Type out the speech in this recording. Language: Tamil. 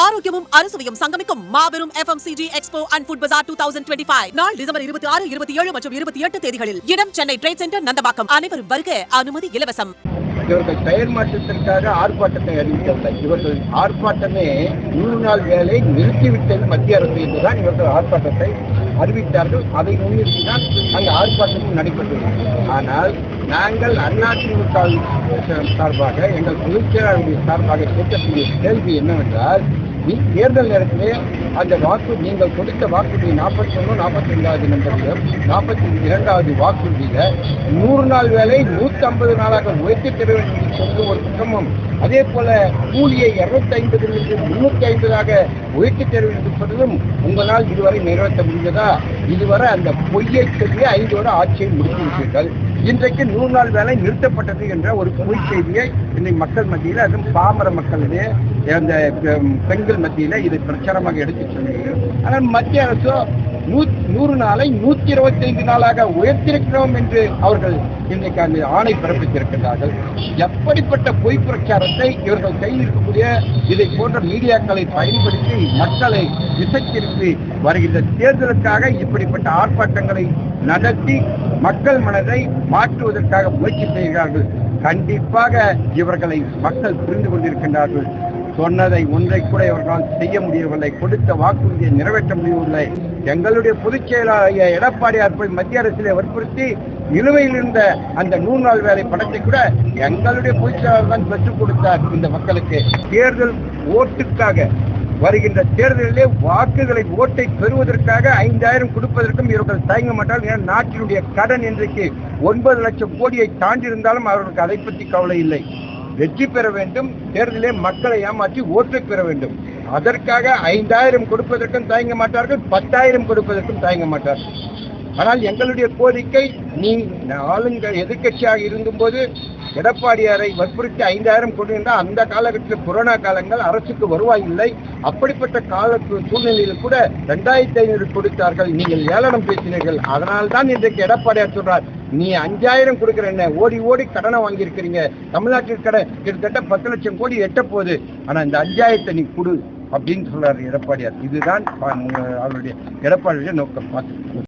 ஆரோக்கியமும் அறுசுவையும் சங்கமிக்கும் மாபெரும் FMCG எக்ஸ்போ அண்ட் ஃபுட் பஜார் 2025 நாள் டிசம்பர் 26, 27 மற்றும் 28 தேதிகளில். இடம் சென்னை ட்ரேட் சென்டர், நந்தபாக்கம். அனைவரும் வருக. அனுமதி இலவசம். இவர்கள் பெயர் மாற்றத்திற்காக ஆர்ப்பாட்டத்தை அறிவித்தார்கள். இவர்கள் ஆர்ப்பாட்டமே 100 நாள் வேலை நிறுத்திவிட்டது மத்திய அரசு என்றுதான் இவர்கள் ஆர்ப்பாட்டத்தை அறிவித்தார்கள். அதை முன்னிறுத்திதான் அந்த ஆர்ப்பாட்டமும் நடைபெற்றது. ஆனால் நாங்கள் அதிமுக சார்பாக எங்கள் பொதுச் செயலாளர்கள் சார்பாக கேட்கக்கூடிய கேள்வி என்னவென்றால், தேர்தல் நேரத்திலே அந்த நீங்கள் கொடுத்த வாக்குறுதி 41, 42வது நம்பரிலும் 42வது வாக்குறுதியில 100 நாள் வேலை 150 நாளாக உயர்த்தி தர வேண்டும் என்று ஒரு திட்டமும், அதே போல கூலியை 250 350 உயர்த்தி தர வேண்டும் என்பதும் உங்களால் இதுவரை நிறைவேற்ற முடிந்ததா? இதுவரை அந்த பொய்யை சொல்லி 5 வருட ஆட்சியை முடித்துவிட்டீர்கள். இன்றைக்கு 100 நாள் வேலை நிறுத்தப்பட்டது என்ற ஒரு பொய் செய்தியை இன்னைக்கு மக்கள் மத்தியில், அதுவும் பாமர மக்களிடையே, அந்த பெண்கள் மத்தியில் இது பிரச்சாரமாக எடுத்து சொல்லுங்கள். ஆனால் மத்திய அரசு 100 நாளை 125 நாளாக உயர்த்திருக்கிறோம் என்று அவர்கள் இன்றைக்கு அந்த ஆணை பிறப்பித்திருக்கிறார்கள். எப்படிப்பட்ட பொய் பிரச்சாரத்தை இவர்கள் கையில் இருக்கக்கூடிய இதை போன்ற மீடியாக்களை பயன்படுத்தி மக்களை விசைத்திருப்பி வருகின்ற தேர்தலுக்காக இப்படிப்பட்ட ஆர்ப்பாட்டங்களை நடத்தி மக்கள் மனதை மாற்றுவதற்காக முயற்சி செய்கிறார்கள். கண்டிப்பாக இவர்களை மக்கள் புரிந்து கொண்டிருக்கின்றார்கள். சொன்னதை ஒன்றை கூட இவர்களால் செய்ய முடியவில்லை. கொடுத்த வாக்குறுதியை நிறைவேற்ற முடியவில்லை. எங்களுடைய பொதுச் செயலாளர் எடப்பாடியார் போய் மத்திய அரசிலே வற்புறுத்தி நிலுவையில் இருந்த அந்த 100 நாள் வேலை பணத்தை கூட எங்களுடைய பொதுச் செயலாளர் தான் பெற்றுக் கொடுத்தார் இந்த மக்களுக்கு. தேர்தல் ஓட்டுக்காக வருகின்ற தேர்தலிலே வாக்குகளை ஓட்டை பெறுவதற்காக 5000 கொடுப்பதற்கும் இவர்கள் தயங்க மாட்டார்கள். ஏன்னா நாட்டினுடைய கடன் இன்றைக்கு 9 லட்சம் கோடியை தாண்டியிருந்தாலும் அவர்களுக்கு அதை பற்றி கவலை இல்லை. வெற்றி பெற வேண்டும், தேர்தலே மக்களை ஏமாற்றி ஓட்டை பெற வேண்டும். அதற்காக 5000 கொடுப்பதற்கும் தயங்க மாட்டார்கள், 10,000 கொடுப்பதற்கும் தயங்க மாட்டார்கள். ஆனால் எங்களுடைய கோரிக்கை, எதிர்கட்சியாக இருந்தபோது எடப்பாடியாரை வற்புறுத்தி 5000 கொடுத்தால் அந்த காலகட்டத்தில் கொரோனா காலங்கள், அரசுக்கு வருவாய் இல்லை. அப்படிப்பட்ட கால சூழ்நிலையில் கூட 2500 கொடுத்தார்கள். நீங்கள் ஏளனம் பேசினீர்கள். அதனால்தான் இன்றைக்கு எடப்பாடியார் சொல்றார், நீ 5000 கொடுக்குற என்ன, ஓடி ஓடி கடனை வாங்கியிருக்கிறீங்க. தமிழ்நாட்டில் கடன் கிட்டத்தட்ட 10 லட்சம் கோடி எட்ட போகுது. ஆனா இந்த 5000 நீ கொடு அப்படின்னு சொல்றாரு எடப்பாடியார். இதுதான் அவருடைய எடப்பாடியுடைய நோக்கம். பார்த்து